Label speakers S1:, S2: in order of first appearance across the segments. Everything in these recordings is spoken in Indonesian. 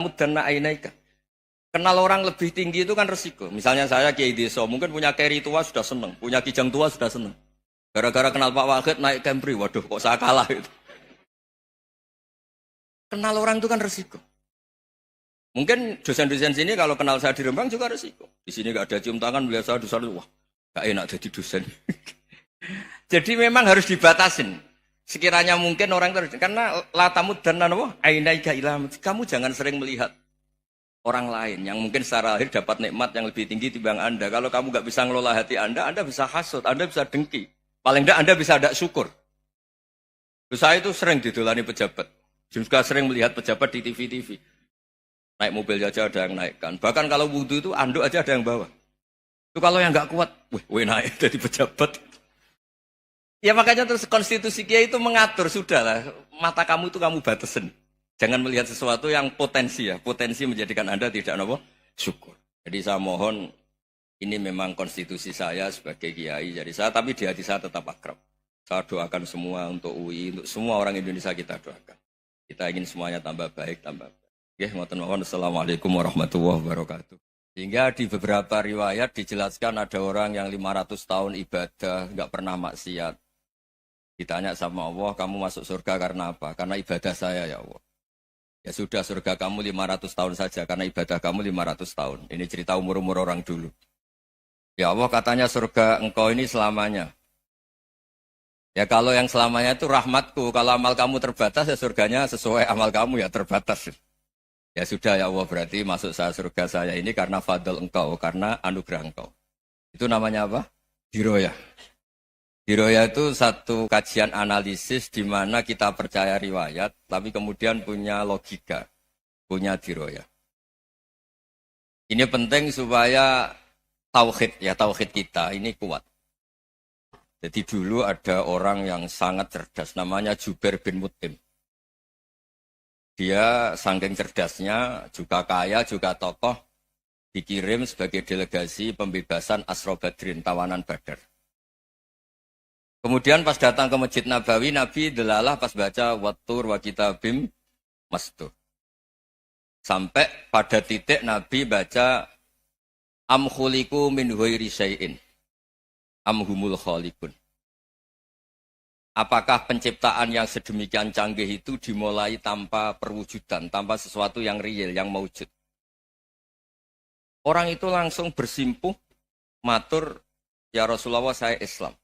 S1: Mudana ainaika. Kenal orang lebih tinggi itu kan resiko. Misalnya saya Kiai Deso, mungkin punya carry tua sudah seneng, punya kijang tua sudah seneng. Gara-gara kenal Pak Wahid naik Camry, waduh kok saya kalah itu. Kenal orang itu kan resiko. Mungkin dosen-dosen sini kalau kenal saya di Rembang juga resiko. Di sini gak ada cium tangan, melihat saya di sana, wah gak enak jadi dosen. Jadi memang harus dibatasin. Sekiranya mungkin orang terus, karena latamud dan apa? Ainaika ilam. Kamu jangan sering melihat orang lain yang mungkin secara lahir dapat nikmat yang lebih tinggi timbang Anda. Kalau kamu gak bisa ngelola hati Anda bisa hasut, Anda bisa dengki. Paling tidak Anda bisa ada syukur. Saya itu sering didolani pejabat. Juga sering melihat pejabat di TV-TV. Naik mobil aja ada yang naikkan. Bahkan kalau wudhu itu anduk aja ada yang bawa. Itu kalau yang nggak kuat, weh naik jadi pejabat. Ya makanya terus konstitusi Kiai itu mengatur, sudahlah. Mata kamu itu kamu batasin. Jangan melihat sesuatu yang potensi ya. Potensi menjadikan Anda tidak apa? Syukur. Jadi saya mohon, ini memang konstitusi saya sebagai Kiai. Jadi saya, tapi di hati saya tetap akrab. Saya doakan semua untuk UI, untuk semua orang Indonesia kita doakan. Kita ingin semuanya tambah baik, tambah baik. Assalamualaikum warahmatullahi wabarakatuh. Sehingga di beberapa riwayat dijelaskan ada orang yang 500 tahun ibadah, nggak pernah maksiat. Ditanya sama Allah, kamu masuk surga karena apa? Karena ibadah saya ya Allah. Ya sudah, surga kamu 500 tahun saja, karena ibadah kamu 500 tahun. Ini cerita umur-umur orang dulu. Ya Allah katanya surga engkau ini selamanya. Ya kalau yang selamanya itu rahmatku, kalau amal kamu terbatas ya surganya sesuai amal kamu ya terbatas. Ya sudah ya Allah, berarti masuk saya surga saya ini karena fadl engkau, karena anugerah engkau. Itu namanya apa? Diroyah. Diroyah itu satu kajian analisis di mana kita percaya riwayat, tapi kemudian punya logika, punya diroyah. Ini penting supaya tauhid kita ini kuat. Jadi dulu ada orang yang sangat cerdas, namanya Jubair bin Mut'im. Dia saking cerdasnya, juga kaya, juga tokoh, dikirim sebagai delegasi pembebasan Asra Badrin, tawanan Badar. Kemudian pas datang ke Masjid Nabawi, Nabi delalah pas baca Wattur wa kitabim mastur. Sampai pada titik Nabi baca Am khuliku min ghairi syai'in am humul khaliqun. Apakah penciptaan yang sedemikian canggih itu dimulai tanpa perwujudan, tanpa sesuatu yang real, yang maujud? Orang itu langsung bersimpuh, matur, ya Rasulullah saya Islam.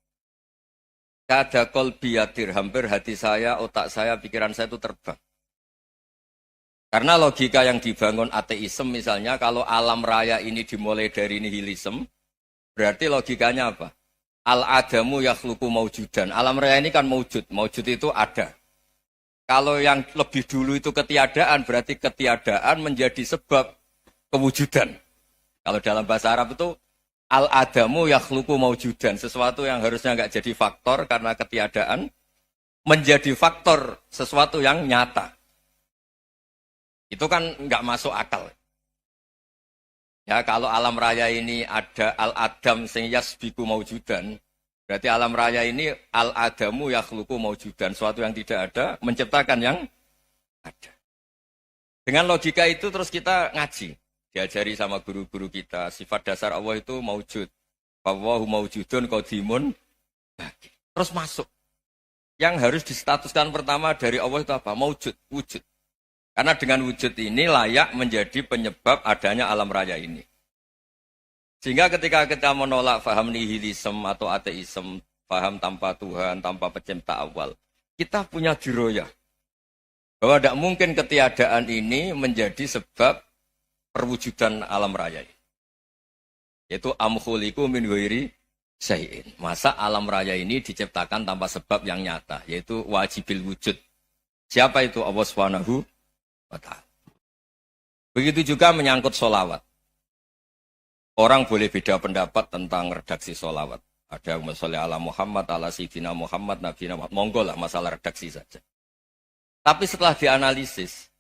S1: Kada qalbi yadir, hampir hati saya, otak saya, pikiran saya itu terbang. Karena logika yang dibangun ateisme misalnya, kalau alam raya ini dimulai dari nihilisme, berarti logikanya apa? Al-adamu yakhluqu maujudan. Alam raya ini kan maujud. Maujud itu ada. Kalau yang lebih dulu itu ketiadaan, berarti ketiadaan menjadi sebab kewujudan. Kalau dalam bahasa Arab itu al-adamu yakhluqu maujudan. Sesuatu yang harusnya nggak jadi faktor karena ketiadaan, menjadi faktor sesuatu yang nyata. Itu kan nggak masuk akal. Ya, kalau alam raya ini ada al-adam sing yasbiku maujudan, berarti alam raya ini al-adamu yakhluqu maujudan, suatu yang tidak ada menciptakan yang ada. Dengan logika itu terus kita ngaji, diajari sama guru-guru kita, sifat dasar Allah itu maujud. Wallahu maujudun qadimun. Terus masuk. Yang harus distatuskan pertama dari Allah itu apa? Maujud, wujud. Karena dengan wujud ini layak menjadi penyebab adanya alam raya ini. Sehingga ketika kita menolak faham nihilisme atau ateisme, faham tanpa Tuhan, tanpa pencipta awal, kita punya diroyah. Bahwa tidak mungkin ketiadaan ini menjadi sebab perwujudan alam raya ini. Yaitu amkhuliku min ghairi syai'in. Masa alam raya ini diciptakan tanpa sebab yang nyata, yaitu wajibil wujud. Siapa itu? Allah Subhanahu wa ta'ala. Begitu juga menyangkut sholawat. Orang boleh beda pendapat tentang redaksi sholawat. Ada yang sholli ala Muhammad, ala Sayyidina Muhammad, Nabi Muhammad. Monggo lah masalah redaksi saja. Tapi setelah dianalisis,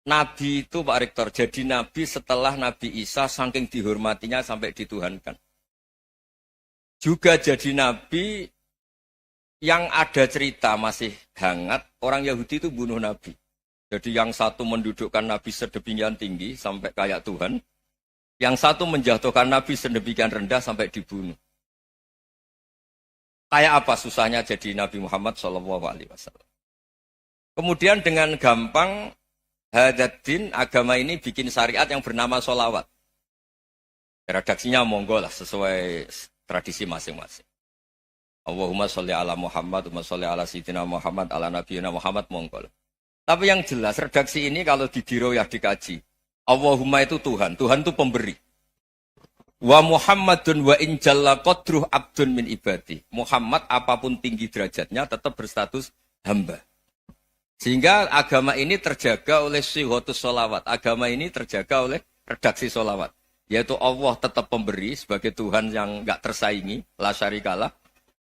S1: Nabi itu Pak Rektor, jadi Nabi setelah Nabi Isa saking dihormatinya sampai dituhankan. Juga jadi Nabi yang ada cerita masih hangat, orang Yahudi itu bunuh Nabi. Jadi yang satu mendudukkan Nabi sedemikian tinggi sampai kayak Tuhan, yang satu menjatuhkan Nabi sedemikian rendah sampai dibunuh. Kayak apa susahnya jadi Nabi Muhammad SAW. Kemudian dengan gampang Hadaddin agama ini bikin syariat yang bernama sholawat. Redaksinya monggo lah sesuai tradisi masing-masing. Allahumma sholli ala Muhammad, Allahumma sholli ala Sayyidina Muhammad, ala Nabiyina Muhammad, monggo lah. Tapi yang jelas redaksi ini kalau di diroyah dikaji. Allahumma itu Tuhan, Tuhan itu pemberi. Wa Muhammadun wa injalla qadruh abdun min ibadi. Muhammad apapun tinggi derajatnya tetap berstatus hamba. Sehingga agama ini terjaga oleh syihotus sholawat. Agama ini terjaga oleh redaksi sholawat. Yaitu Allah tetap pemberi sebagai Tuhan yang enggak tersaingi. La syarikalah.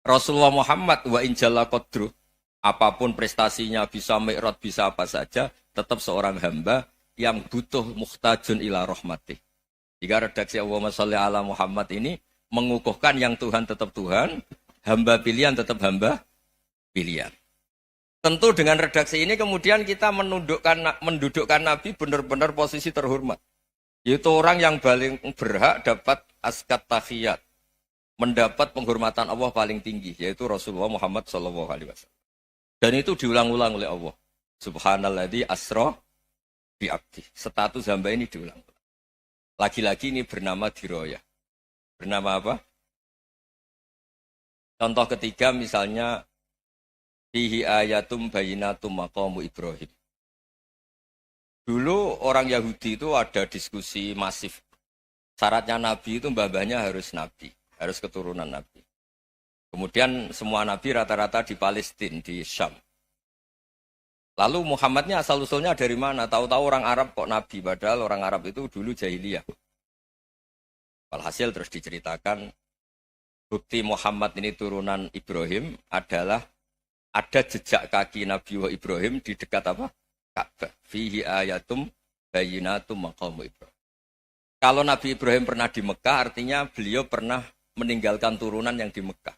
S1: Rasulullah Muhammad wa injalla qadruh. Apapun prestasinya bisa mi'raj, bisa apa saja. Tetap seorang hamba yang butuh muhtajun ila rahmatih. Jika redaksi Allahumma sholli ala Muhammad ini mengukuhkan yang Tuhan tetap Tuhan, hamba pilihan tetap hamba pilihan. Tentu dengan redaksi ini kemudian kita mendudukkan Nabi benar-benar posisi terhormat. Yaitu orang yang paling berhak dapat askat tahiyat, mendapat penghormatan Allah paling tinggi, yaitu Rasulullah Muhammad SAW. Dan itu diulang-ulang oleh Allah. Subhanalladzi asra bi abdi. Status hamba ini diulang. Lagi-lagi ini bernama diroyah. Bernama apa? Contoh ketiga misalnya fihi ayatum bayinatum maqamu Ibrahim. Dulu orang Yahudi itu ada diskusi masif. Syaratnya Nabi itu mbah-mbahnya harus Nabi. Harus keturunan Nabi. Kemudian semua Nabi rata-rata di Palestina, di Syam. Lalu Muhammadnya asal-usulnya dari mana? Tahu-tahu orang Arab kok Nabi, padahal orang Arab itu dulu jahiliyah. Walhasil terus diceritakan, bukti Muhammad ini turunan Ibrahim adalah ada jejak kaki Nabi Ibrahim di dekat apa? Ka'bah. Fihi ayatum bayinatum maqamu Ibrahim. Kalau Nabi Ibrahim pernah di Mekah, artinya beliau pernah meninggalkan turunan yang di Mekah.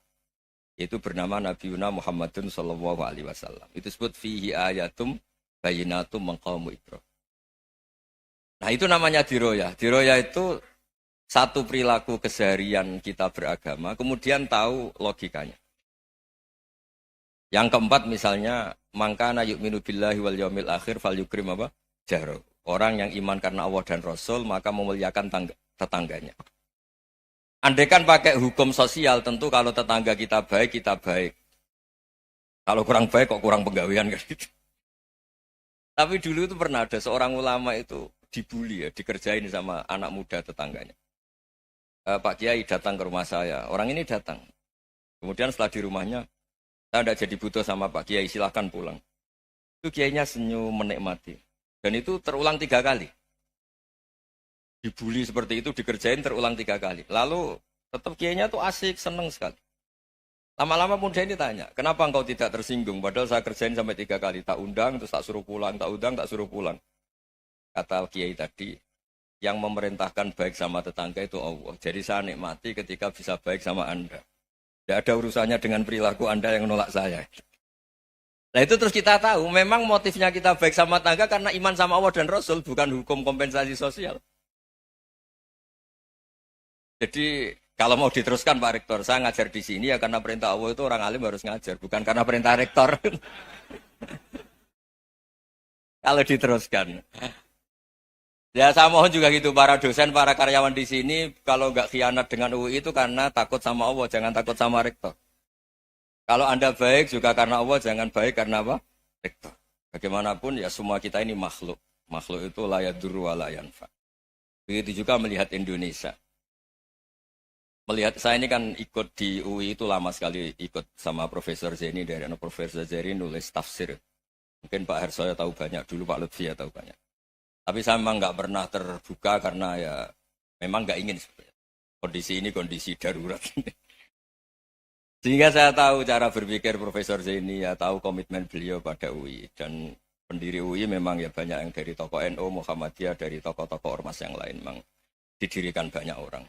S1: Itu bernama Nabi Muhammadun sallallahu alaihi wasallam. Itu disebut fihi ayatum bayinatum maqamu Ibrahim. Nah, itu namanya diroyah. Diroyah itu satu perilaku keseharian kita beragama, kemudian tahu logikanya. Yang keempat misalnya, mangkana yu'minu billahi wal yaumil akhir fal yukrim apa? Jaro. Orang yang iman karena Allah dan Rasul, maka memuliakan tetangganya. Andaikan pakai hukum sosial, tentu kalau tetangga kita baik, kita baik. Kalau kurang baik, kok kurang penggawean kan gitu. Tapi dulu itu pernah ada seorang ulama itu dibully ya, dikerjain sama anak muda tetangganya. Pak Kiai datang ke rumah saya, orang ini datang. Kemudian setelah di rumahnya, saya tidak jadi butuh sama Pak Kiai, silahkan pulang. Itu Kiainya senyum menikmati. Dan itu terulang 3 kali. Dibully seperti itu, dikerjain terulang 3 kali. Lalu tetap Kiainya tuh asik, seneng sekali. Lama-lama muda ini tanya, kenapa engkau tidak tersinggung? Padahal saya kerjain sampai 3 kali. Tak undang, terus tak suruh pulang, tak undang, tak suruh pulang. Kata Kiai tadi, yang memerintahkan baik sama tetangga itu Allah. Jadi saya nikmati ketika bisa baik sama Anda. Tidak ada urusannya dengan perilaku Anda yang menolak saya. Nah itu terus kita tahu, memang motifnya kita baik sama tetangga karena iman sama Allah dan Rasul, bukan hukum kompensasi sosial. Jadi kalau mau diteruskan Pak Rektor, saya ngajar di sini ya karena perintah Allah itu orang alim harus ngajar, bukan karena perintah Rektor. Kalau diteruskan. Ya saya mohon juga gitu, para dosen, para karyawan di sini, kalau nggak khianat dengan UI itu karena takut sama Allah, jangan takut sama Rektor. Kalau Anda baik juga karena Allah, jangan baik karena apa? Rektor. Bagaimanapun ya semua kita ini makhluk. Makhluk itu la yadurru wa la yanfa. Begitu juga melihat Indonesia. Melihat saya ini kan ikut di UI itu lama sekali, ikut sama Profesor Zeni, dari Profesor Zeni nulis tafsir. Mungkin Pak Hersoyo tahu banyak, dulu Pak Lutfi ya tahu banyak. Tapi saya memang nggak pernah terbuka karena ya memang nggak ingin sebenarnya. Kondisi ini kondisi darurat. Sehingga saya tahu cara berpikir Profesor Zeni, ya tahu komitmen beliau pada UI. Dan pendiri UI memang ya banyak yang dari tokoh NU, Muhammadiyah, dari tokoh-tokoh ormas yang lain. Memang didirikan banyak orang.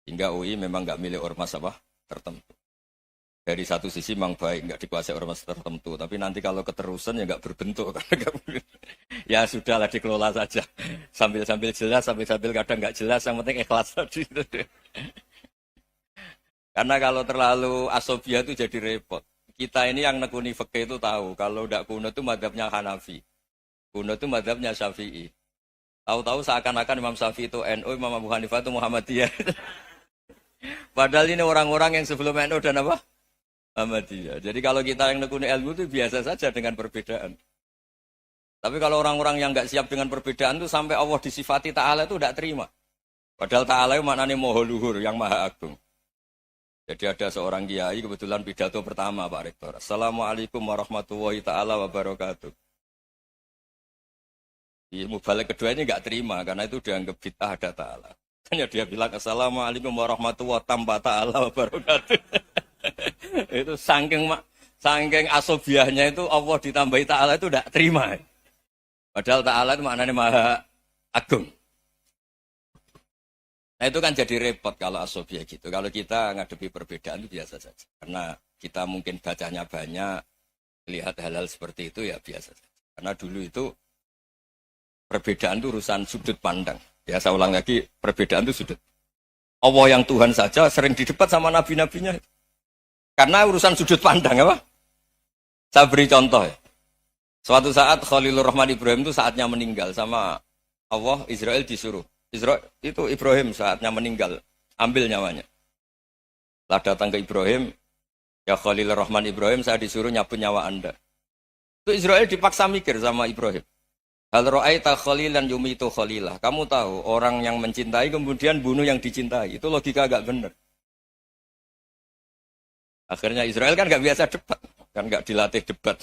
S1: Hingga UI memang nggak milik ormas apa tertentu. Dari satu sisi memang baik, nggak dikuasai ormas tertentu. Tapi nanti kalau keterusan ya nggak berbentuk. Ya sudahlah dikelola saja. Sambil-sambil jelas, sambil-sambil kadang nggak jelas. Yang penting ikhlas tadi. Karena kalau terlalu asobia itu jadi repot. Kita ini yang nekuni fikih itu tahu. Kalau udah kuno itu madhabnya Hanafi. Kuno itu madhabnya Syafi'i. Tahu-tahu seakan-akan Imam Syafi'i itu NU, Imam Abu Hanifah itu Muhammadiyah. Padahal ini orang-orang yang sebelum NU dan apa? Muhammadiyah. Jadi kalau kita yang nekuni ilmu itu biasa saja dengan perbedaan. Tapi kalau orang-orang yang nggak siap dengan perbedaan itu sampai Allah disifati Ta'ala itu tidak terima. Padahal Ta'ala itu maknanya Maha Luhur, yang Maha Agung. Jadi ada seorang kiai kebetulan pidato pertama Pak Rektor. Assalamualaikum warahmatullahi ta'ala wabarakatuh. Ilmu balik kedua ini nggak terima karena itu dianggap bid'ah ada Ta'ala. Hanya dia bilang Assalamualaikum warahmatullahi ta'ala wabarakatuh. Itu saking asobiahnya itu Allah ditambahi Ta'ala itu tidak terima. Padahal Ta'ala itu maknanya Maha Agung. Nah itu kan jadi repot kalau asobiah gitu. Kalau kita ngadepi perbedaan itu biasa saja. Karena kita mungkin bacanya banyak, lihat hal-hal seperti itu ya biasa saja. Karena dulu itu perbedaan itu urusan sudut pandang. Ya saya ulang lagi, perbedaan itu sudut. Allah yang Tuhan saja sering didebat sama nabi-nabinya. Karena urusan sudut pandang apa? Saya beri contoh ya. Suatu saat Khalilur Rahman Ibrahim itu saatnya meninggal sama Allah, Israel disuruh. Itu Ibrahim saatnya meninggal, ambil nyawanya. Lah datang ke Ibrahim, ya Khalilur Rahman Ibrahim, saya disuruh nyabut nyawa Anda. Itu Israel dipaksa mikir sama Ibrahim. Hal ra'aita khalilan yumitu khalilah. Kamu tahu orang yang mencintai kemudian bunuh yang dicintai. Itu logika agak benar. Akhirnya Israel kan gak biasa debat, kan gak dilatih debat.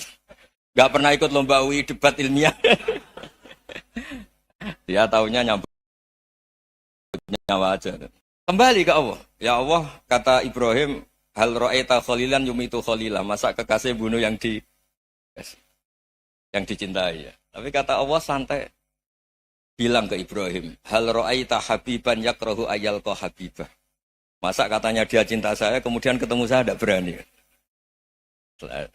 S1: Gak pernah ikut lomba UI debat ilmiah. Dia taunya nyambut nyawa aja. Kembali ke Allah. Ya Allah, kata Ibrahim, hal ra'aita khalilan yumitu khalilah. Masa kekasih bunuh yang dicintai ya. Tapi kata Allah santai. Bilang ke Ibrahim, hal ra'aita habiban yakrahu ayyalqa habibah. Masa katanya dia cinta saya, kemudian ketemu saya tidak berani.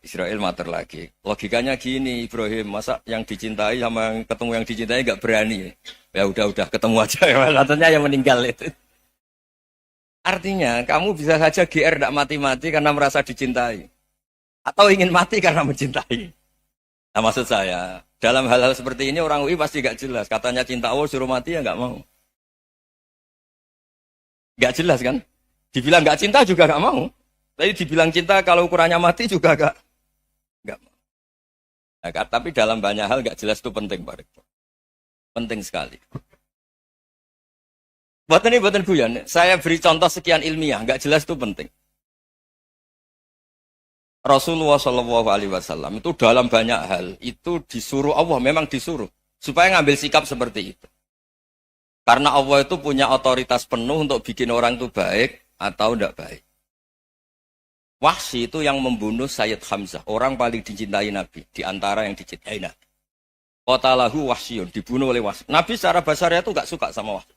S1: Israel mater lagi. Logikanya gini Ibrahim, masa yang dicintai sama yang ketemu yang dicintai nggak berani. Ya udah ketemu aja. Katanya yang meninggal itu. Artinya kamu bisa saja GR tidak mati-mati karena merasa dicintai. Atau ingin mati karena mencintai. Nah maksud saya, dalam hal-hal seperti ini orang UI pasti nggak jelas. Katanya cinta Allah suruh mati ya nggak mau. Nggak jelas kan? Dibilang nggak cinta juga nggak mau. Tapi dibilang cinta kalau ukurannya mati juga enggak. Nah, tapi dalam banyak hal enggak jelas itu penting Pak Rektor. Penting sekali. Buatan guyon. Saya beri contoh sekian ilmiah, enggak jelas itu penting. Rasulullah SAW itu dalam banyak hal itu disuruh Allah, memang disuruh supaya ngambil sikap seperti itu. Karena Allah itu punya otoritas penuh untuk bikin orang itu baik atau enggak baik. Wahsy itu yang membunuh Sayyid Hamzah, orang paling dicintai Nabi, di antara yang dicintai Nabi. Qatalahu Wahsyun, dibunuh oleh Wahsy. Nabi secara basarnya itu gak suka sama Wahsy.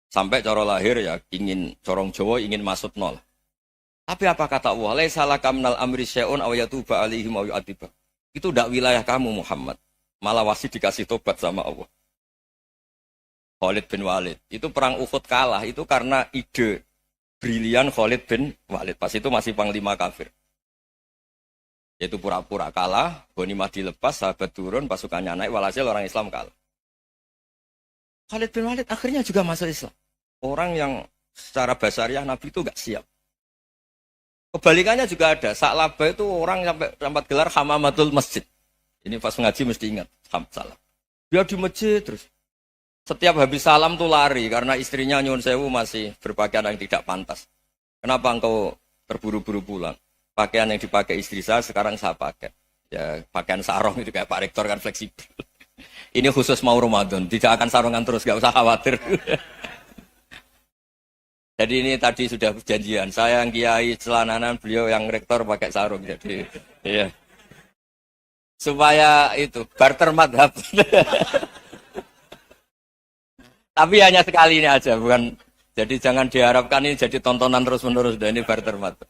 S1: Sampai cara lahir ya ingin corong Jawa, ingin masuk nol. Tapi apa kata Allah? Laisa laka minal amri syai'un aw yatuba alaihim aw yu'adzibah. Itu tidak wilayah kamu Muhammad. Malah Wahsy dikasih tobat sama Allah. Khalid bin Walid, itu perang Uhud kalah itu karena ide brilian Khalid bin Walid. Pas itu masih panglima kafir. Yaitu pura-pura kalah, ghanimah dilepas, sahabat turun, pasukannya naik, walhasil orang Islam kalah. Khalid bin Walid akhirnya juga masuk Islam. Orang yang secara basariah Nabi itu gak siap. Kebalikannya juga ada. Sa'labah itu orang sampai sempat gelar hamamatul masjid. Ini pas ngaji mesti ingat. Salam. Dia di masjid terus. Setiap habis salam tuh lari karena istrinya nyuwun sewu masih berpakaian yang tidak pantas. Kenapa engkau terburu-buru pulang? Pakaian yang dipakai istri saya sekarang saya pakai. Ya pakaian sarung itu kayak Pak Rektor kan fleksibel. Ini khusus mau Ramadan, tidak akan sarungan terus, gak usah khawatir. Jadi ini tadi sudah perjanjian. Saya yang kiai celananan, beliau yang rektor pakai sarung. Jadi iya. Supaya itu barter madhab. Tapi hanya sekali ini aja, bukan. Jadi jangan diharapkan ini jadi tontonan terus-menerus. Dan ini barter mata.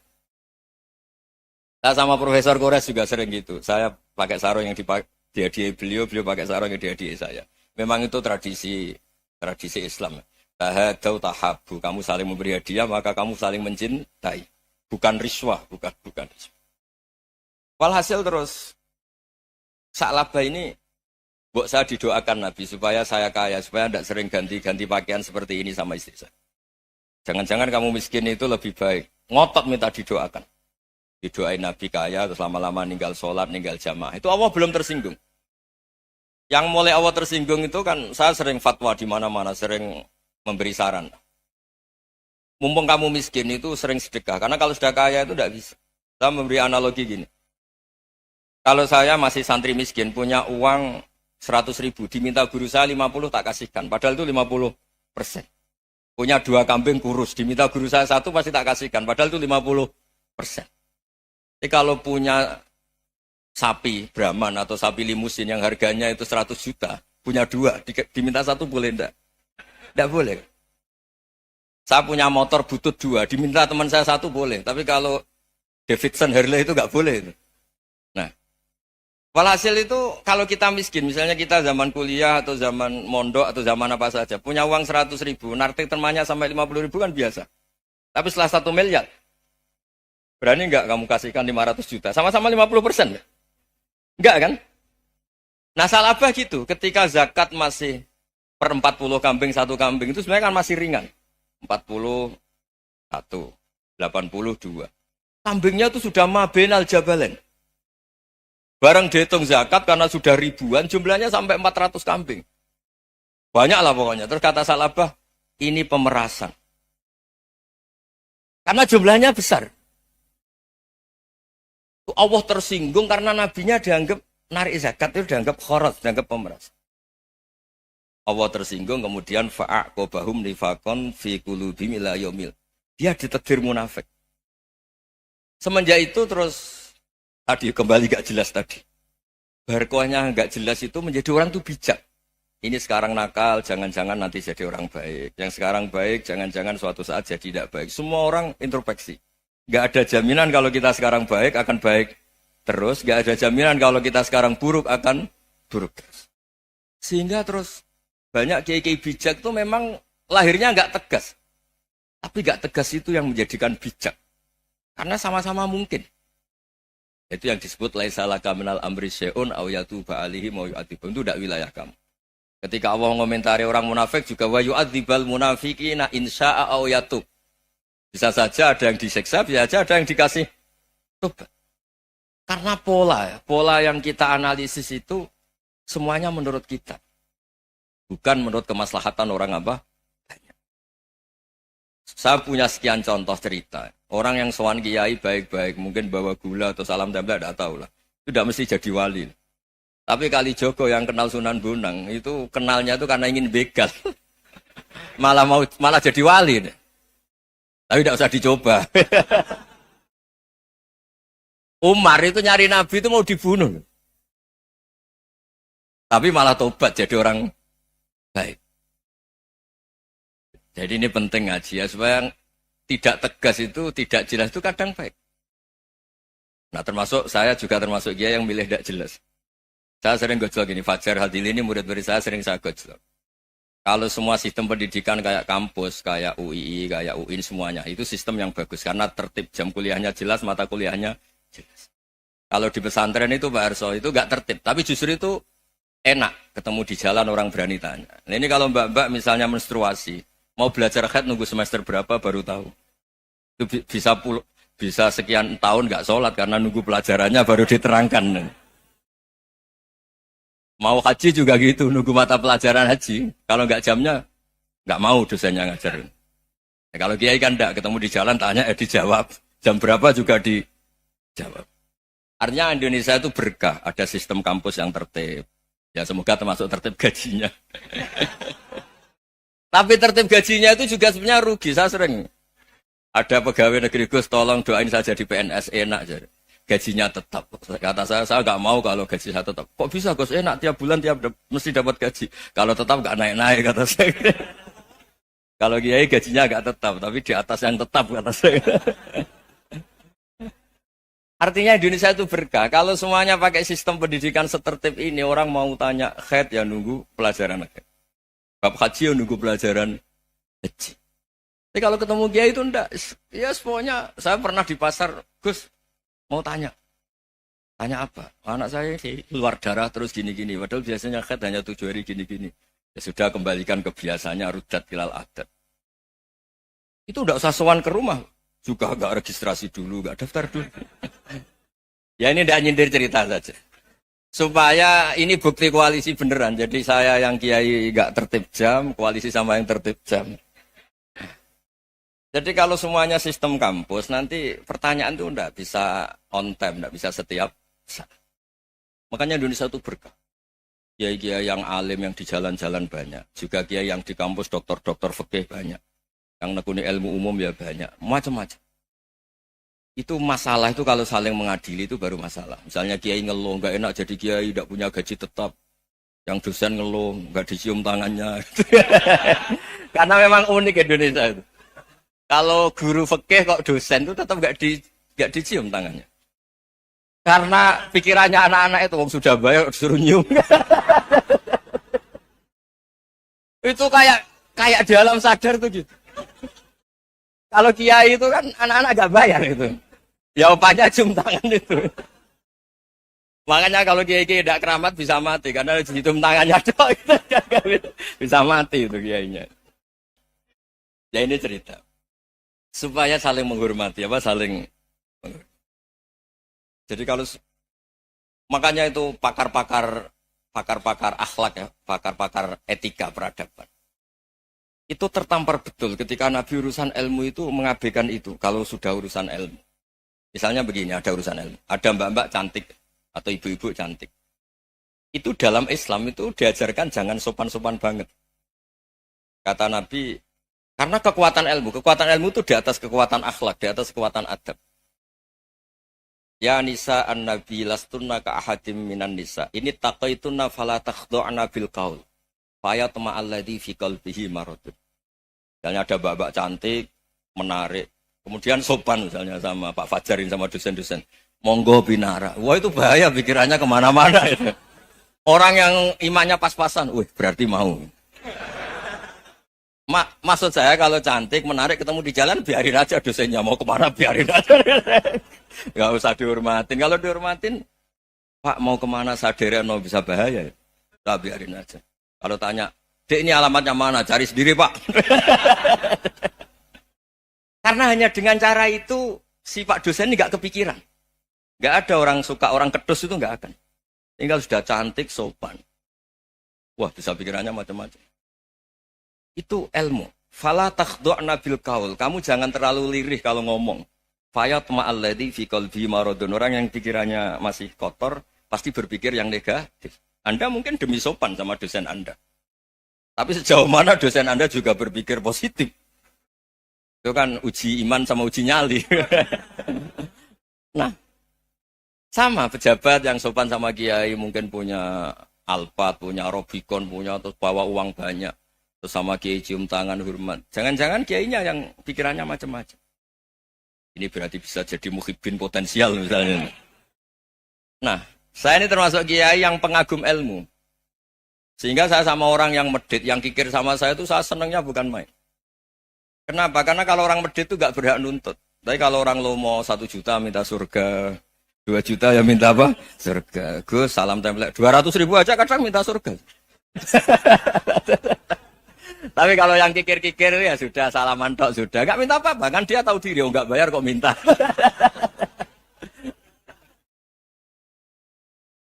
S1: Saya sama Profesor Kores juga sering gitu. Saya pakai sarung yang dihadiahi beliau, beliau pakai sarung yang dihadiahi saya. Memang itu tradisi Islam. Tahadau tahabu, kamu saling memberi hadiah, maka kamu saling mencintai. Bukan riswah, bukan riswah. Walhasil terus, Sa'labah ini, buat saya didoakan Nabi, supaya saya kaya, supaya tidak sering ganti-ganti pakaian seperti ini sama istri saya. Jangan-jangan kamu miskin itu lebih baik. Ngotot minta didoakan. Didoain Nabi kaya, terus lama-lama ninggal sholat, ninggal jamaah. Itu Allah belum tersinggung. Yang mulai Allah tersinggung itu kan, saya sering fatwa di mana-mana, sering memberi saran. Mumpung kamu miskin itu sering sedekah. Karena kalau sudah kaya itu tidak bisa. Saya memberi analogi gini. Kalau saya masih santri miskin, punya uang 100.000, diminta guru saya 50 tak kasihkan. Padahal itu 50%. Punya 2 kambing kurus, diminta guru saya 1 pasti tak kasihkan. Padahal itu 50%. Jadi kalau punya sapi Brahman atau sapi limusin yang harganya itu 100 juta, punya 2, diminta 1 boleh enggak? Enggak boleh. Saya punya motor butut 2, diminta teman saya 1 boleh. Tapi kalau Davidson Harley itu enggak boleh. Nah, walhasil itu kalau kita miskin, misalnya kita zaman kuliah atau zaman mondok atau zaman apa saja, punya uang 100.000, narik temannya sampai 50.000 kan biasa. Tapi setelah 1 miliar, berani enggak kamu kasihkan 500 juta? Sama-sama 50%. Enggak kan? Nah, Sa'labah gitu, ketika zakat masih per 40 kambing 1 kambing itu sebenarnya kan masih ringan. 41, 82. Kambingnya itu sudah mabenal jabalen. Barang dihitung zakat karena sudah ribuan, jumlahnya sampai 400 kambing. Banyak lah pokoknya. Terus kata Sa'labah, ini pemerasan. Karena jumlahnya besar. Allah tersinggung karena nabinya dianggap narik zakat itu dianggap khorot, dianggap pemeras. Allah tersinggung kemudian fa'aqobahum nifakon fi qulubihim ila yaumil. Dia ditakdir munafik. Semenjak itu terus tadi kembali gak jelas tadi. Barkohnya gak jelas itu menjadi orang tuh bijak. Ini sekarang nakal, jangan-jangan nanti jadi orang baik. Yang sekarang baik, jangan-jangan suatu saat jadi tidak baik. Semua orang introspeksi. Gak ada jaminan kalau kita sekarang baik akan baik terus. Gak ada jaminan kalau kita sekarang buruk akan buruk terus. Sehingga terus banyak kiai-kiai bijak itu memang lahirnya gak tegas. Tapi gak tegas itu yang menjadikan bijak. Karena sama-sama mungkin. Itu yang disebut laisa laka minal amri syai'un aw yatuba alaihi wa yu'adzibum. Itu tidak wilayah kamu. Ketika Allah mengomentari orang munafik juga wa yu'adzibal munafiqina insya'a aw yatub. Bisa saja ada yang diseksa, bisa saja ada yang dikasih tobat. Karena pola yang kita analisis itu semuanya menurut kita. Bukan menurut kemaslahatan orang apa? Banyak. Saya punya sekian contoh cerita. Orang yang sowan kiai baik-baik, mungkin bawa gula atau salam tempel, tidak tahu lah. Itu tidak mesti jadi wali. Tapi Kalijogo yang kenal Sunan Bonang, itu kenalnya itu karena ingin begal. malah jadi wali. Tapi tidak usah dicoba. Umar itu nyari Nabi itu mau dibunuh. Tapi malah tobat jadi orang baik. Jadi ini penting ngaji ya, supaya tidak tegas itu, tidak jelas itu kadang baik. Nah termasuk, saya juga termasuk dia yang milih tidak jelas. Saya sering gojlok gini, Fajar Hadili ini murid-murid saya sering saya gojlok. Kalau semua sistem pendidikan kayak kampus, kayak UII, kayak UIN semuanya, itu sistem yang bagus. Karena tertib jam kuliahnya jelas, mata kuliahnya jelas. Kalau di pesantren itu Pak Arso, itu nggak tertib. Tapi justru itu enak, ketemu di jalan orang berani tanya. Nah, ini kalau mbak-mbak misalnya menstruasi, mau belajar haid nunggu semester berapa baru tahu. Itu bisa sekian tahun nggak sholat karena nunggu pelajarannya baru diterangkan. Mau haji juga gitu, nunggu mata pelajaran haji. Kalau nggak jamnya, nggak mau dosennya ngajarin. Ya, kalau kiai kan enggak, ketemu di jalan, tanya, dijawab. Jam berapa juga dijawab. Artinya Indonesia itu berkah, ada sistem kampus yang tertib. Ya semoga termasuk tertib gajinya. Tapi tertib gajinya itu juga sebenarnya rugi, saya sering. Ada pegawai negeri Gus, tolong doain saja di PNS, enak jadi. Gajinya tetap. Kata saya nggak mau kalau gaji saya tetap. Kok bisa Gus, enak tiap bulan mesti dapat gaji. Kalau tetap nggak naik-naik kata saya. Kalau kiai gajinya nggak tetap, tapi di atas yang tetap kata saya. Artinya Indonesia itu berkah. Kalau semuanya pakai sistem pendidikan setertib ini, orang mau tanya khed ya nunggu pelajaran khed. Bab haji ya nunggu pelajaran haji. Tapi kalau ketemu kiai itu enggak. Ya semuanya, saya pernah di pasar, Gus, mau tanya. Tanya apa? Anak saya sih keluar darah terus gini-gini. Padahal biasanya khed hanya 7 hari gini-gini. Ya sudah kembalikan ke biasanya, rudat kilal adat. Itu enggak usah sowan ke rumah. Juga enggak registrasi dulu, enggak daftar dulu. Ya ini enggak nyindir cerita saja. Supaya ini bukti koalisi beneran. Jadi saya yang kiai enggak tertib jam, koalisi sama yang tertib jam. Jadi kalau semuanya sistem kampus, nanti pertanyaan itu enggak bisa on time, enggak bisa setiap saat. Makanya Indonesia itu berkah. Kiai-kiai yang alim yang di jalan-jalan banyak. Juga kiai yang di kampus dokter-dokter fikih banyak. Yang nekuni ilmu umum ya banyak, macam-macam. Itu masalah itu kalau saling mengadili itu baru masalah. Misalnya kiai ngeluh, nggak enak jadi kiai, tidak punya gaji tetap. Yang dosen ngeluh, nggak dicium tangannya. Karena memang unik Indonesia itu. Kalau guru fikih kok dosen itu tetap nggak dicium tangannya. Karena pikirannya anak-anak itu sudah bayar disuruh nyium. Itu kayak di alam sadar tuh gitu. Kalau kiai itu kan anak-anak gak bayar itu. Ya opanya cium tangan itu. Makanya kalau kiai-kiai tidak keramat bisa mati. Karena cium tangannya doang bisa mati itu kiainya. Ya ini cerita. Supaya saling menghormati. Saling menghormati. Jadi kalau makanya itu pakar-pakar akhlak ya. Pakar-pakar etika peradaban. Itu tertampar betul ketika Nabi urusan ilmu itu mengabaikan itu. Kalau sudah urusan ilmu. Misalnya begini, ada urusan ilmu. Ada mbak-mbak cantik atau ibu-ibu cantik. Itu dalam Islam itu diajarkan jangan sopan-sopan banget. Kata Nabi, karena kekuatan ilmu itu di atas kekuatan akhlak, di atas kekuatan adab. Ya nisa an-nabi lastunna ka ahadim minan nisa. Ini taqaitunna fala takhdu'na bil qaul. Faya tema'alladhi fi qalbihi maradun. Misalnya ada mbak-mbak cantik, menarik. Kemudian sopan misalnya sama Pak Fajarin sama dosen-dosen. Monggo binara. Wah itu bahaya pikirannya kemana-mana itu. Orang yang imannya pas-pasan, wih berarti mau. Maksud saya kalau cantik, menarik ketemu di jalan, biarin aja dosennya. Mau kemana biarin aja. Gak usah dihormatin. Kalau dihormatin, Pak mau kemana sadere no bisa bahaya. Tak biarin aja. Kalau tanya, Dek ini alamatnya mana? Cari sendiri Pak. Karena hanya dengan cara itu, si Pak dosen ini gak kepikiran. Gak ada orang suka, orang kedus itu gak akan. Tinggal sudah cantik, sopan. Wah bisa pikirannya macam-macam. Itu ilmu. Fala takhdu'na bil qaul. Kamu jangan terlalu lirih kalau ngomong. Fayat ma'alladhi fi qalbi maradun. Orang yang pikirannya masih kotor, pasti berpikir yang negatif. Anda mungkin demi sopan sama dosen Anda. Tapi sejauh mana dosen Anda juga berpikir positif. Itu kan uji iman sama uji nyali. Nah, sama pejabat yang sopan sama kiai mungkin punya Alphard, punya Robicon, punya terus bawa uang banyak. Terus sama kiai cium tangan hormat. Jangan-jangan kiainya yang pikirannya macam-macam. Ini berarti bisa jadi muhibbin potensial misalnya. Nah, saya ini termasuk kiai yang pengagum ilmu. Sehingga saya sama orang yang medit, yang kikir sama saya itu saya senangnya bukan main. Kenapa? Karena kalau orang medit itu gak berhak nuntut. Tapi kalau orang lomo 1 juta minta surga, 2 juta ya minta apa? Surga. Gus, salam template. 200.000 aja kadang minta surga. Tapi kalau yang kikir-kikir ya sudah salaman tok sudah. Gak minta apa-apa. Kan dia tahu diri, gak bayar kok minta.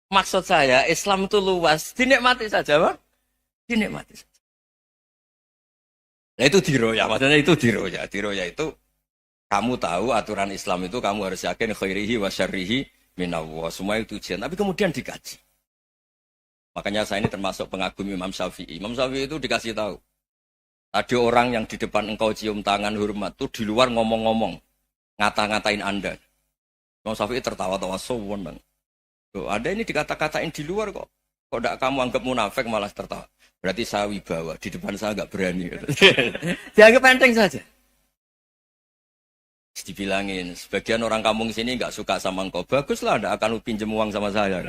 S1: Maksud saya, Islam itu luas. Dinikmati saja, Pak. Dinikmati saja. Nah itu diroya. Maksudnya itu diroya. Diroya itu, kamu tahu aturan Islam itu, kamu harus yakin khairihi wa syarrihi minallah. Semua itu ujian. Tapi kemudian dikaji. Makanya saya ini termasuk pengagum Imam Syafi'i. Imam Syafi'i itu dikasih tahu. Ada orang yang di depan engkau cium tangan hormat. Itu di luar ngomong-ngomong. Ngata-ngatain Anda. Imam Syafi'i tertawa-tawa. Sowan. Ada ini dikata-katain di luar kok. Kok tidak kamu anggap munafik malah tertawa. Berarti saya wibawa. Di depan saya nggak berani. Dianggap enteng saja. Dibilangin, sebagian orang kampung sini nggak suka sama engkau. Baguslah, nggak akan pinjem uang sama saya.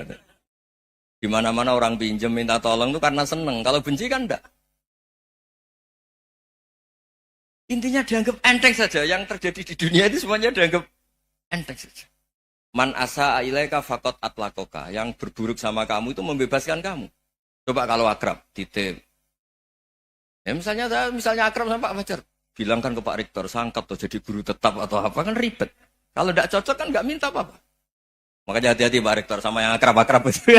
S1: Di mana-mana orang pinjem minta tolong itu karena seneng. Kalau benci kan enggak. Intinya dianggap enteng saja. Yang terjadi di dunia itu semuanya dianggap enteng saja. Man asa ilaika fakot atlakoka. Yang berburuk sama kamu itu membebaskan kamu. Coba kalau akrab, titip. Ya misalnya akrab sama Pak Fajar. Bilang kan ke Pak Rektor, sangkap tuh jadi guru tetap atau apa, kan ribet. Kalau tidak cocok kan nggak minta apa-apa. Makanya hati-hati Pak Rektor sama yang akrab-akrab itu.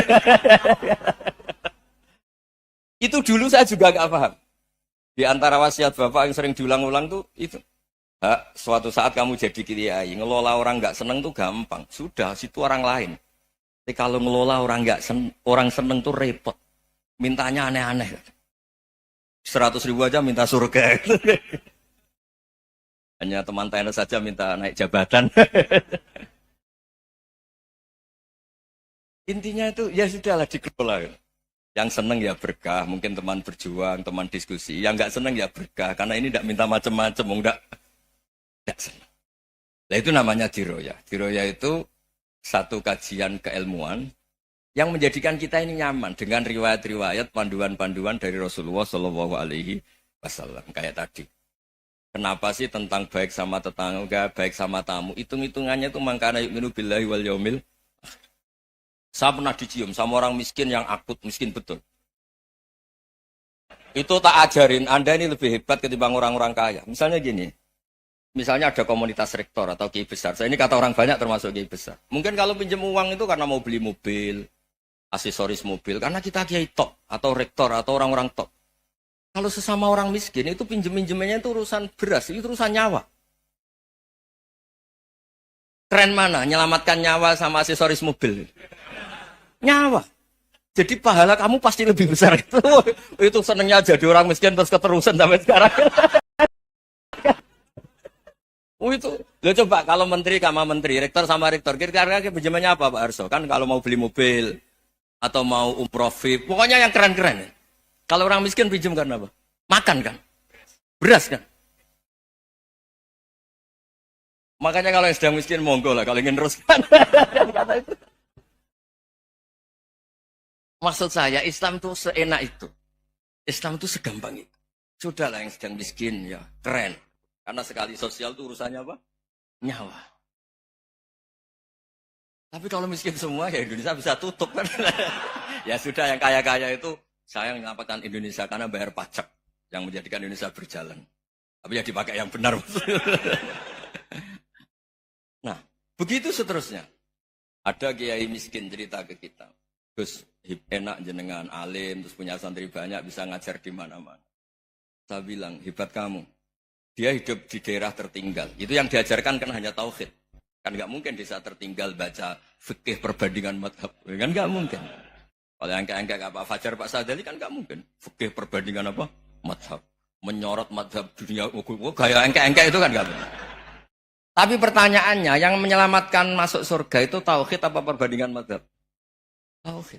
S1: Itu dulu saya juga nggak paham. Di antara wasiat Bapak yang sering diulang-ulang tuh itu. Suatu saat kamu jadi kiai, ngelola orang nggak seneng tuh gampang. Sudah, situ orang lain. Tapi kalau ngelola orang nggak orang seneng tuh repot. Mintanya aneh-aneh. 100.000 aja minta surga. Hanya teman tenis saja minta naik jabatan. Intinya itu ya sudahlah dikelola. Yang seneng ya berkah, mungkin teman berjuang, teman diskusi. Yang nggak seneng ya berkah, karena ini tidak minta macam-macam, enggak seneng. Nah itu namanya diroya. Diroya itu satu kajian keilmuan yang menjadikan kita ini nyaman dengan riwayat-riwayat, panduan-panduan dari Rasulullah Shallallahu Alaihi Wasallam kayak tadi. Kenapa sih tentang baik sama tetangga, baik sama tamu? Hitung-hitungannya itu mangkana yu'minu billahi wal yaumil. Saya pernah dicium sama orang miskin yang akut, miskin betul. Itu tak ajarin, Anda ini lebih hebat ketimbang orang-orang kaya. Misalnya gini, misalnya ada komunitas rektor atau kiai besar. Saya ini kata orang banyak termasuk kiai besar. Mungkin kalau pinjam uang itu karena mau beli mobil, aksesoris mobil, karena kita kiai top, atau rektor, atau orang-orang top. Kalau sesama orang miskin itu pinjem-pinjemannya itu urusan beras, itu urusan nyawa. Keren mana? Nyelamatkan nyawa sama aksesoris mobil. Nyawa. Jadi pahala kamu pasti lebih besar itu. Itu senengnya jadi orang miskin terus keterusan sampai sekarang. Itu. Loh coba kalau menteri sama menteri, rektor sama rektor, kira-kira pinjamannya apa Pak Arso? Kan kalau mau beli mobil atau mau umroh VIP, pokoknya yang keren-keren. Kalau orang miskin pinjam karena apa? Makan kan? Beras kan? Makanya kalau yang sedang miskin monggo lah, kalau ingin teruskan. Maksud saya Islam itu seenak itu. Islam itu segampang itu. Sudahlah yang sedang miskin ya keren. Karena sekali sosial itu urusannya apa? Nyawa. Tapi kalau miskin semua ya Indonesia bisa tutup kan. Ya sudah yang kaya-kaya itu saya menyelamatkan Indonesia karena bayar pajak yang menjadikan Indonesia berjalan. Tapi ya dipakai yang benar. Nah, begitu seterusnya. Ada kiai miskin cerita ke kita. Gus, enak jenengan alim, terus punya santri banyak, bisa ngajar di mana-mana. Saya bilang, hebat kamu. Dia hidup di daerah tertinggal. Itu yang diajarkan kan hanya tauhid. Kan nggak mungkin desa tertinggal baca fikih perbandingan madhab. Kan nggak mungkin. Kalau yang kayak Pak Fajar, Pak Sadali kan nggak mungkin. Fikih perbandingan apa? Madhab. Menyorot madhab dunia. Kayak engkek-engkek itu kan nggak mungkin. Tapi pertanyaannya, yang menyelamatkan masuk surga itu tauhid apa perbandingan madhab? Tauhid.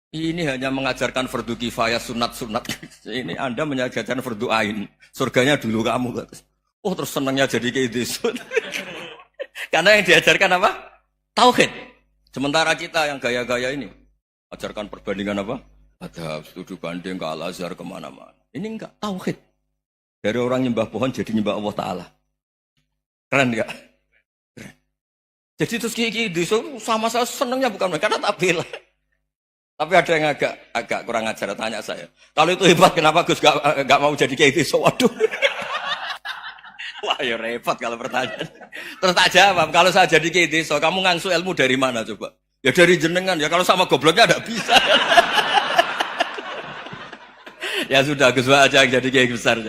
S1: Ini hanya mengajarkan fardu kifayah, sunat-sunat. Ini Anda mengajarkan fardu ain. Surganya dulu kamu. Oh terus senangnya jadi kayak gitu. Karena yang diajarkan apa? Tauhid. Sementara kita yang gaya-gaya ini, ajarkan perbandingan apa? Ada studi banding ke Al-Azhar kemana-mana. Ini enggak, tauhid. Dari orang nyembah pohon jadi nyembah Allah Ta'ala. Keren enggak? Keren. Jadi terus kiki sama saya senangnya bukan karena tak bela. Tapi ada yang agak kurang ajar, tanya saya. Kalau itu hebat, kenapa Gus gak mau jadi kayak gitu? Waduh. Wah ya repot kalau pertanyaan. Terus tak jawab, kalau saya jadi kayak desa, kamu ngangsu ilmu dari mana coba? Ya dari jenengan, ya kalau sama gobloknya ada bisa. Ya sudah, Gus aja yang jadi kayak besar.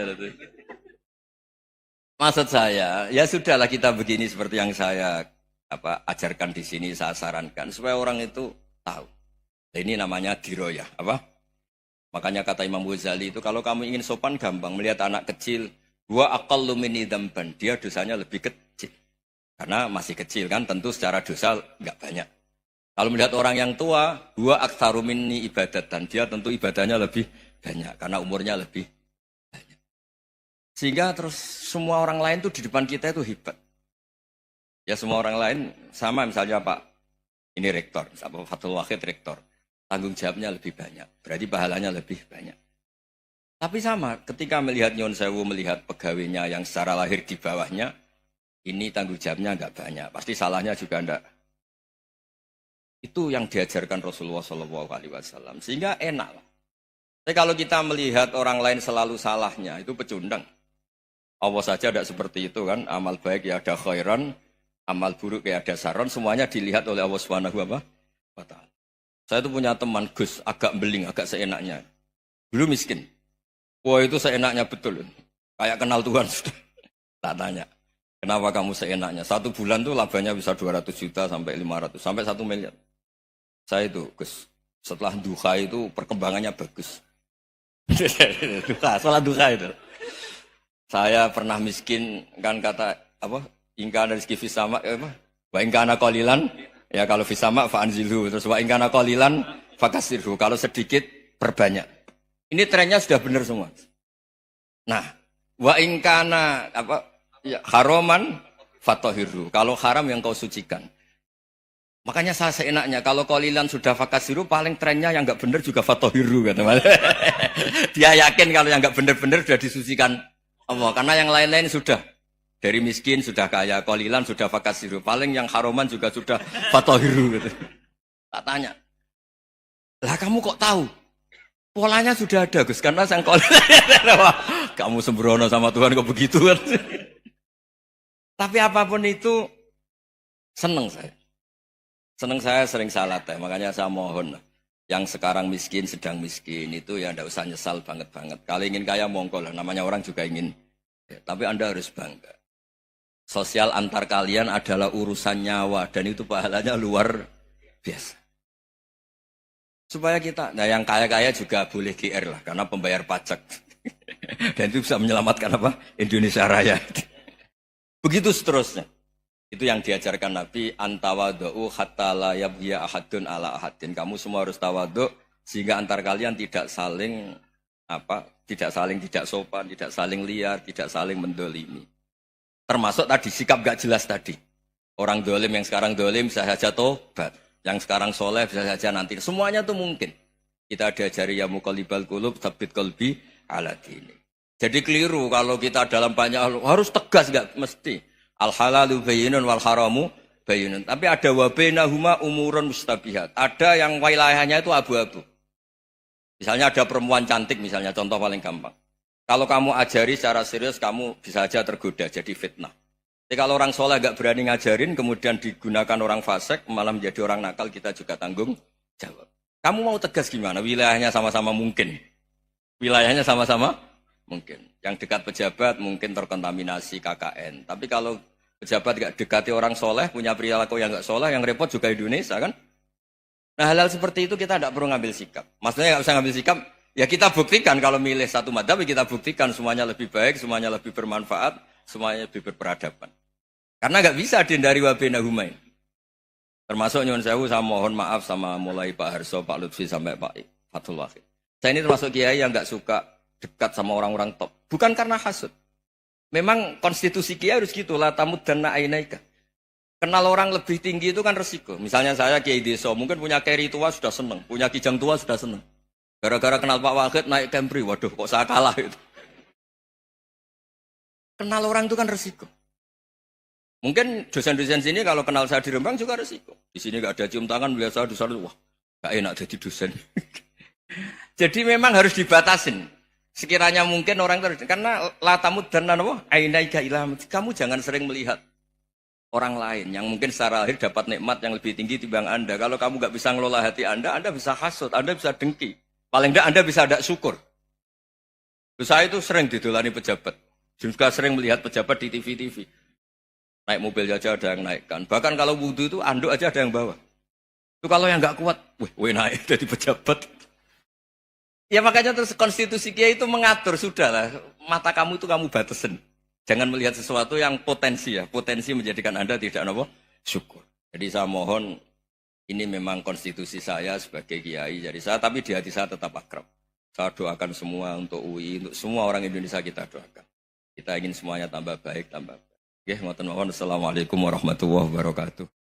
S1: Maksud saya, ya sudahlah kita begini seperti yang saya ajarkan di sini, saya sarankan. Supaya orang itu tahu. Nah, ini namanya diroyah. Apa? Makanya kata Imam Ghazali itu, kalau kamu ingin sopan gampang, melihat anak kecil, Wa aqallu minni dzamban, dia dosanya lebih kecil. Karena masih kecil kan, tentu secara dosa enggak banyak. Kalau melihat orang yang tua, wa aktsaru minni ibadatan, dia tentu ibadahnya lebih banyak karena umurnya lebih banyak. Sehingga terus semua orang lain tuh di depan kita itu hebat. Ya semua orang lain sama misalnya Pak, ini rektor, misalnya Fathul Wahid rektor. Tanggung jawabnya lebih banyak, berarti pahalanya lebih banyak. Tapi sama, ketika melihat Nyon Sewu, melihat pegawainya yang secara lahir di bawahnya, ini tanggung jawabnya enggak banyak, pasti salahnya juga enggak. Itu yang diajarkan Rasulullah SAW, sehingga enak lah. Tapi kalau kita melihat orang lain selalu salahnya, itu pecundang. Allah saja tidak seperti itu kan, amal baik ya ada khairan, amal buruk ya ada saron, semuanya dilihat oleh Allah Subhanahu wa Ta'ala. Saya itu punya teman Gus, agak beling, agak seenaknya. Dulu miskin. Wah itu seenaknya betul. Kayak kenal Tuhan sudah. Tak tanya, kenapa kamu seenaknya? 1 bulan tuh labanya bisa 200 juta sampai 500, sampai 1 miliar. Saya itu Gus, setelah duha itu perkembangannya bagus. Setelah duha itu. Saya pernah miskin kan kata apa? Ingkana rizki fisama apa? Wa ingkana qalilan ya kalau fisama fa anzilhu terus wa ingkana qalilan fakasirhu kalau sedikit perbanyak. Ini trennya sudah benar semua. Nah, wa ingkana apa ya, haroman fatahirhu kalau haram yang kau sucikan. Makanya saya seenaknya kalau qalilan sudah fakasiru paling trennya yang enggak benar juga fatahirhu kata Mas. Dia yakin kalau yang enggak benar-benar sudah disucikan Allah, karena yang lain-lain sudah dari miskin sudah kaya, qalilan sudah fakasiru, paling yang haroman juga sudah fatahiru gitu. Tak tanya, lah kamu kok tahu? Polanya sudah ada Gus, karena sang qalilan. Kamu sembrono sama Tuhan kok begitu kan? Tapi apapun itu seneng saya. Seneng saya sering salah teh, makanya saya mohon yang sekarang miskin, sedang miskin itu ya tidak usah nyesal banget-banget. Kalau ingin kaya monggo lah, namanya orang juga ingin. Ya, tapi Anda harus bangga. Sosial antar kalian adalah urusan nyawa dan itu pahalanya luar biasa. Supaya kita, nah yang kaya-kaya juga boleh GR lah, karena pembayar pajak. Dan itu bisa menyelamatkan apa? Indonesia Raya. Begitu seterusnya. Itu yang diajarkan Nabi, antawadu'u hatta la yabghiya ahadun ala ahadin. Kamu semua harus tawadhu sehingga antar kalian tidak saling tidak sopan, tidak saling liar, tidak saling mendolimi. Termasuk tadi sikap gak jelas tadi. Orang dolim yang sekarang dolim bisa saja tobat, yang sekarang soleh bisa saja nanti. Semuanya itu mungkin. Kita diajari ya muqallibal qulub tsabbit qalbi ala dini. Jadi keliru kalau kita dalam banyak harus tegas gak mesti. Al halalu bayyinun wal haramu bayyinun. Tapi ada wa bainahuma umurun mustabihat. Ada yang wilayahnya itu abu-abu. Misalnya ada perempuan cantik misalnya, contoh paling gampang. Kalau kamu ajari secara serius, kamu bisa saja tergoda jadi fitnah. Tapi kalau orang soleh gak berani ngajarin, kemudian digunakan orang fasik, malah menjadi orang nakal, kita juga tanggung jawab. Kamu mau tegas gimana? Wilayahnya sama-sama mungkin. Wilayahnya sama-sama mungkin. Yang dekat pejabat mungkin terkontaminasi KKN. Tapi kalau pejabat gak dekati orang soleh, punya perilaku yang gak soleh, yang repot juga Indonesia kan? Nah hal-hal seperti itu kita tidak perlu ngambil sikap. Maksudnya nggak usah ngambil sikap, ya kita buktikan kalau milih satu madzhab, kita buktikan semuanya lebih baik, semuanya lebih bermanfaat, semuanya lebih berperadaban. Karena nggak bisa dihindari wa bainahuma. Termasuk nyuwun sewu, saya mohon maaf sama mulai Pak Harso, Pak Lutfi sampai Pak Fathul Wahid. Saya ini termasuk kiai yang nggak suka dekat sama orang-orang top. Bukan karena hasud. Memang konstitusi kiai harus gitu, la tamuddanna ainaika. Kenal orang lebih tinggi itu kan resiko. Misalnya saya kiai desa, mungkin punya keri tua sudah seneng, punya kijang tua sudah seneng. Gara-gara kenal Pak Wahid naik Camry, waduh kok saya kalah itu. Kenal orang itu kan resiko. Mungkin dosen-dosen sini kalau kenal saya di Rembang juga resiko. Di sini gak ada cium tangan, biasa di sana, wah gak enak jadi dosen. Jadi memang harus dibatasin. Sekiranya mungkin orang terus, karena latamud dan nanawa, ainaika ilham. Kamu jangan sering melihat orang lain yang mungkin secara lahir dapat nikmat yang lebih tinggi timbang Anda. Kalau kamu nggak bisa ngelola hati Anda bisa hasut, Anda bisa dengki. Paling tidak Anda bisa ada syukur. Saya itu sering didolani pejabat. Juga sering melihat pejabat di TV-TV. Naik mobil aja ada yang naikkan. Bahkan kalau wudhu itu anduk aja ada yang bawa. Itu kalau yang nggak kuat, weh naik jadi pejabat. Ya makanya terus konstitusi kiai itu mengatur, sudahlah. Mata kamu itu kamu batasin. Jangan melihat sesuatu yang potensi ya. Potensi menjadikan Anda tidak apa? Syukur. Jadi saya mohon, ini memang konstitusi saya sebagai kiai. Jadi saya, tapi di hati saya tetap akrab. Saya doakan semua untuk UI, untuk semua orang Indonesia kita doakan. Kita ingin semuanya tambah baik, tambah baik. Oke, ngoten mawon. Assalamualaikum warahmatullahi wabarakatuh.